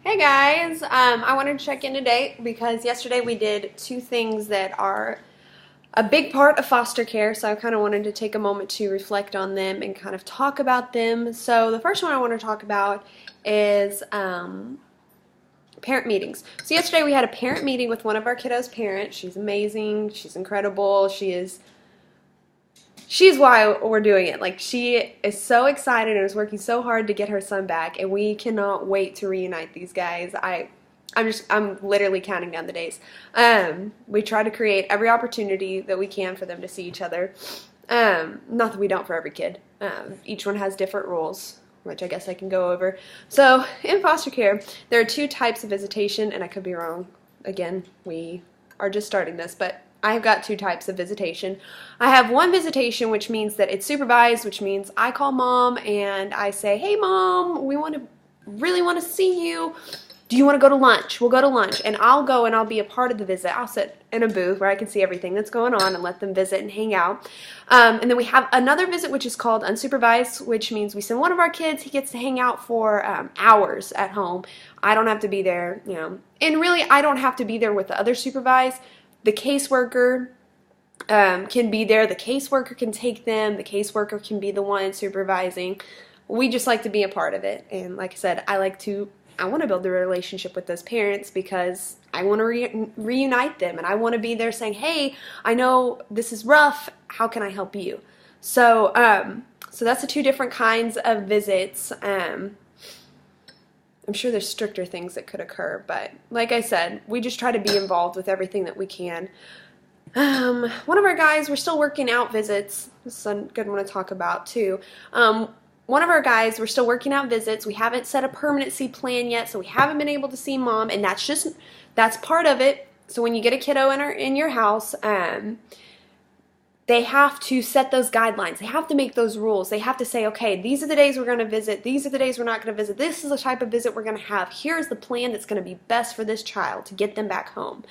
Hey guys, I wanted to check in today because yesterday we did two things that are a big part of foster care, so I kind of wanted to take a moment to reflect on them and kind of talk about them. So the first one I want to talk about is parent meetings. So yesterday we had a parent meeting with one of our kiddos' parents. She's amazing, she's incredible, she's why we're doing it. Like, she is so excited and is working so hard to get her son back, and we cannot wait to reunite these guys. I'm literally counting down the days. We try to create every opportunity that we can for them to see each other. Not that we don't for every kid. Each one has different rules, which I guess I can go over. So in foster care, there are two types of visitation, and I could be wrong. Again, we are just starting this, but I've got two types of visitation. I have one visitation, which means that it's supervised, which means I call mom and I say, hey mom, we really want to see you. Do you want to go to lunch? We'll go to lunch, and I'll go and I'll be a part of the visit. I'll sit in a booth where I can see everything that's going on and let them visit and hang out. And then we have another visit, which is called unsupervised, which means we send one of our kids. He gets to hang out for hours at home. I don't have to be there, and really I don't have to be there with the other supervised. The caseworker can be there. The caseworker can take them. The caseworker can be the one supervising. We just like to be a part of it. And like I said, I want to build a relationship with those parents because I want to reunite them, and I want to be there saying, hey, I know this is rough. How can I help you? So that's the two different kinds of visits. I'm sure there's stricter things that could occur, but like I said, we just try to be involved with everything that we can. One of our guys, we're still working out visits. This is a good one to talk about too. One of our guys, we're still working out visits. We haven't set a permanency plan yet, so we haven't been able to see mom, and that's part of it. So when you get a kiddo in your house, they have to set those guidelines. They have to make those rules. They have to say, okay, these are the days we're going to visit. These are the days we're not going to visit. This is the type of visit we're going to have. Here's the plan that's going to be best for this child to get them back home.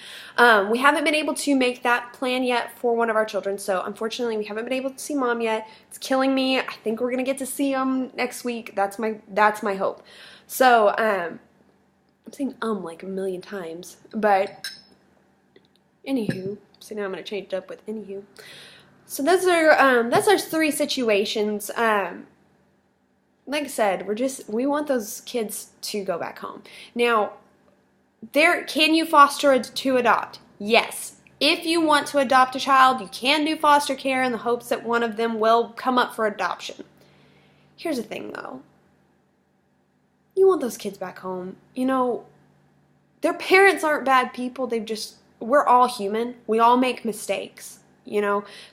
We haven't been able to make that plan yet for one of our children, so unfortunately we haven't been able to see mom yet. It's killing me. I think we're going to get to see them next week. That's my hope. So I'm saying like a million times, but anywho, so now I'm going to change it up with anywho. So that's our three situations. Like I said, we want those kids to go back home. Now, can you foster to adopt? Yes. If you want to adopt a child, you can do foster care in the hopes that one of them will come up for adoption. Here's the thing, though. You want those kids back home. Their parents aren't bad people. We're all human. We all make mistakes.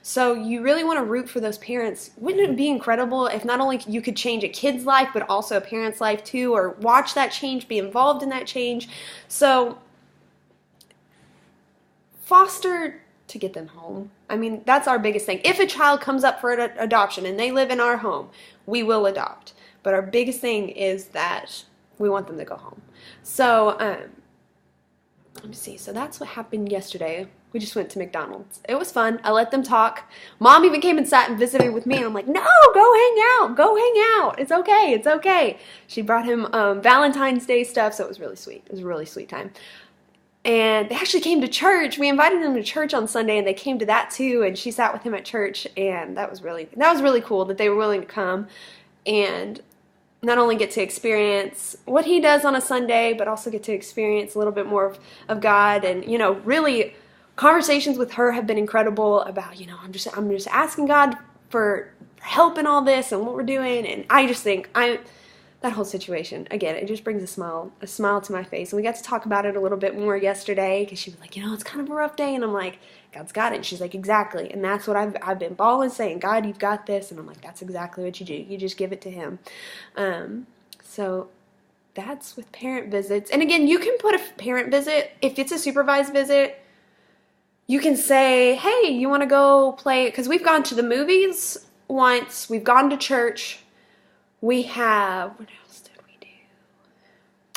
So you really want to root for those parents. Wouldn't it be incredible if not only you could change a kid's life, but also a parent's life too, or watch that change, be involved in that change? So foster to get them home. I mean, that's our biggest thing. If a child comes up for adoption and they live in our home, we will adopt. But our biggest thing is that we want them to go home. So let me see. So that's what happened yesterday. We just went to McDonald's. It was fun. I let them talk. Mom even came and sat and visited with me. And I'm like, no, go hang out. Go hang out. It's okay. It's okay. She brought him Valentine's Day stuff, so it was really sweet. It was a really sweet time. And they actually came to church. We invited them to church on Sunday, and they came to that too. And she sat with him at church, and that was really cool that they were willing to come and not only get to experience what he does on a Sunday, but also get to experience a little bit more of God. And really, conversations with her have been incredible about, I'm just asking God for help in all this and what we're doing. And I just think that whole situation, again, it just brings a smile to my face. And we got to talk about it a little bit more yesterday because she was like, it's kind of a rough day. And I'm like, God's got it. And she's like, exactly. And that's what I've been bawling, saying, God, you've got this. And I'm like, that's exactly what you do. You just give it to him. So that's with parent visits. And again, you can put a parent visit, if it's a supervised visit, you can say, hey, you want to go play? Because we've gone to the movies once. We've gone to church. What else did we do?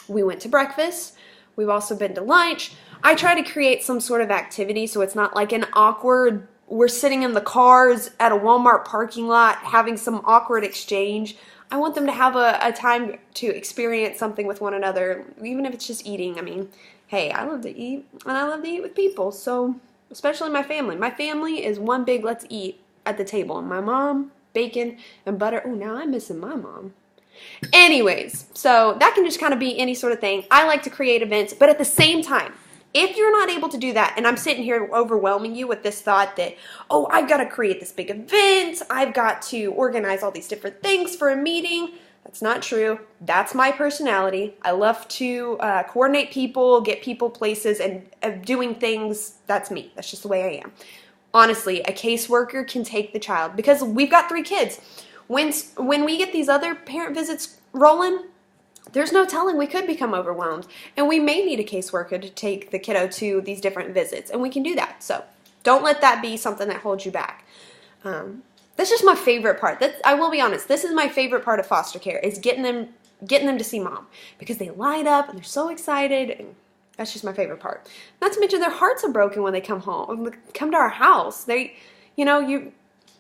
We went to breakfast. We've also been to lunch. I try to create some sort of activity so it's not like an awkward, we're sitting in the cars at a Walmart parking lot having some awkward exchange. I want them to have a time to experience something with one another, even if it's just eating. I mean, hey, I love to eat, and I love to eat with people, so especially my family. My family is one big let's eat at the table. And my mom, bacon, and butter. Oh, now I'm missing my mom. Anyways, so that can just kind of be any sort of thing. I like to create events, but at the same time, if you're not able to do that, and I'm sitting here overwhelming you with this thought that, oh, I've got to create this big event, I've got to organize all these different things for a meeting, that's not true. That's my personality. I love to coordinate people, get people places, and doing things. That's me. That's just the way I am. Honestly, a caseworker can take the child, because we've got 3 kids. When we get these other parent visits rolling, there's no telling, we could become overwhelmed, and we may need a caseworker to take the kiddo to these different visits, and we can do that. So don't let that be something that holds you back. That's just my favorite part. I will be honest, this is my favorite part of foster care, is getting them to see mom, because they light up and they're so excited, and that's just my favorite part. Not to mention their hearts are broken when they come home, come to our house.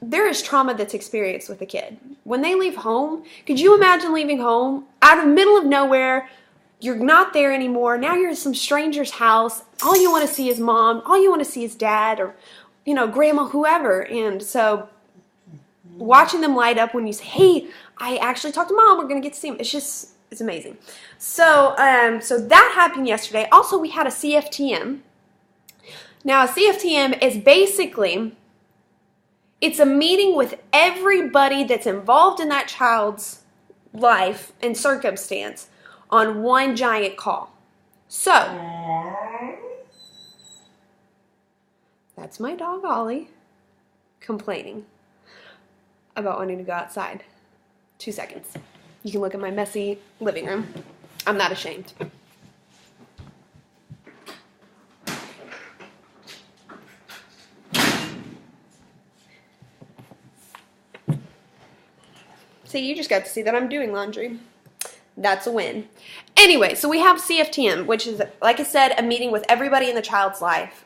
There is trauma that's experienced with a kid. When they leave home, could you imagine leaving home out of the middle of nowhere? You're not there anymore. Now you're in some stranger's house. All you want to see is mom. All you want to see is dad, or, grandma, whoever. And so watching them light up when you say, hey, I actually talked to mom, we're going to get to see him. It's amazing. So that happened yesterday. Also, we had a Cftm. Now, a Cftm is basically, it's a meeting with everybody that's involved in that child's life and circumstance on one giant call. So, that's my dog Ollie complaining about wanting to go outside. 2 seconds. You can look at my messy living room. I'm not ashamed. See, you just got to see that I'm doing laundry. That's a win. Anyway, so we have Cftm, which is, like I said, a meeting with everybody in the child's life.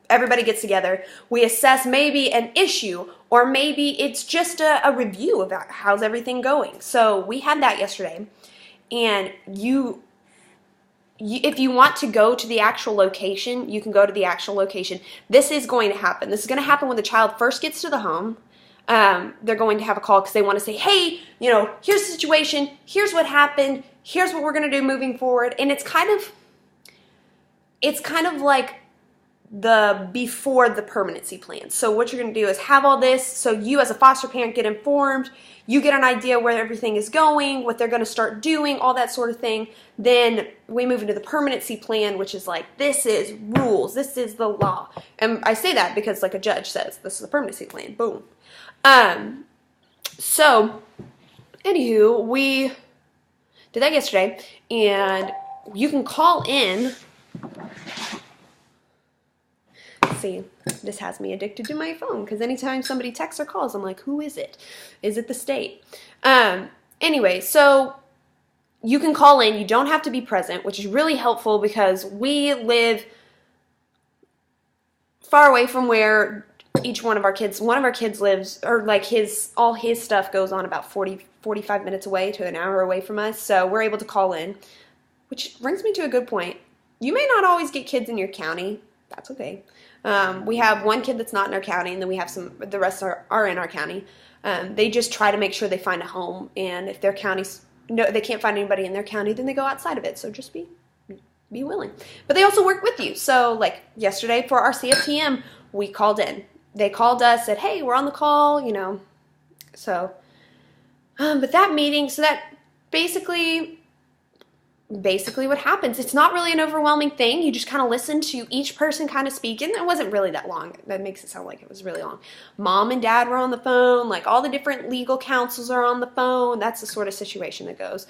Everybody gets together. We assess maybe an issue, or maybe it's just a review about how's everything going. So we had that yesterday. And if you want to go to the actual location, you can go to the actual location. This is going to happen. This is going to happen when the child first gets to the home. They're going to have a call because they want to say, hey, here's the situation, here's what happened, here's what we're going to do moving forward. And it's kind of like the before the permanency plan. So what you're going to do is have all this, so you as a foster parent get informed, you get an idea where everything is going, what they're going to start doing, all that sort of thing. Then we move into the permanency plan, which is like, this is rules, this is the law. And I say that because, like a judge says, this is the permanency plan, boom. So, anywho, we did that yesterday, and you can call in. See, this has me addicted to my phone, because anytime somebody texts or calls, I'm like, who is it? Is it the state? Anyway, so you can call in. You don't have to be present, which is really helpful because we live far away from where one of our kids lives, or like all his stuff goes on about 45 minutes away to an hour away from us. So we're able to call in, which brings me to a good point. You may not always get kids in your county. That's okay. We have one kid that's not in our county, and then we have the rest are in our county. They just try to make sure they find a home, and if their counties, they can't find anybody in their county, then they go outside of it. So just be willing. But they also work with you. So like yesterday for our Cftm, we called in. They called us, said, hey, we're on the call, So, but that meeting, so that basically what happens. It's not really an overwhelming thing. You just kind of listen to each person kind of speak. And it wasn't really that long. That makes it sound like it was really long. Mom and dad were on the phone. Like all the different legal counsels are on the phone. That's the sort of situation that goes.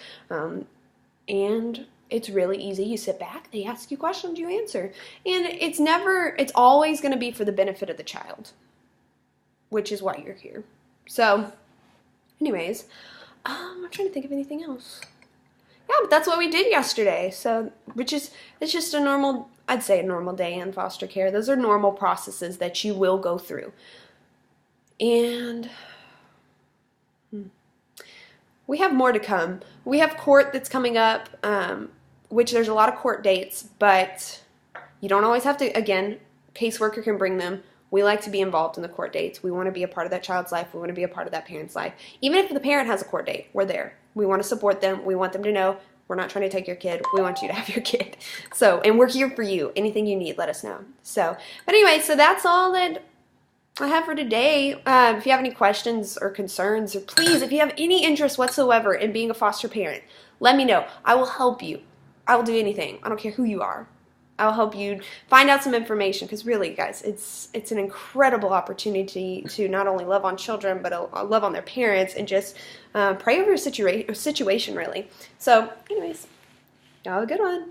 And it's really easy. You sit back, they ask you questions, you answer. And it's always going to be for the benefit of the child, which is why you're here. So, anyways, I'm trying to think of anything else. Yeah, but that's what we did yesterday. So, it's just a normal day in foster care. Those are normal processes that you will go through. And we have more to come. We have court that's coming up, which there's a lot of court dates, but you don't always have to, again, caseworker can bring them. We like to be involved in the court dates. We want to be a part of that child's life. We want to be a part of that parent's life. Even if the parent has a court date, we're there. We want to support them. We want them to know we're not trying to take your kid. We want you to have your kid. So, and we're here for you. Anything you need, let us know. So, but anyway, so that's all that I have for today. If you have any questions or concerns, or please, if you have any interest whatsoever in being a foster parent, let me know. I will help you. I will do anything. I don't care who you are. I'll help you find out some information, because really, guys, it's an incredible opportunity to not only love on children, but love on their parents, and just pray over your situation, really. So, anyways, y'all have a good one.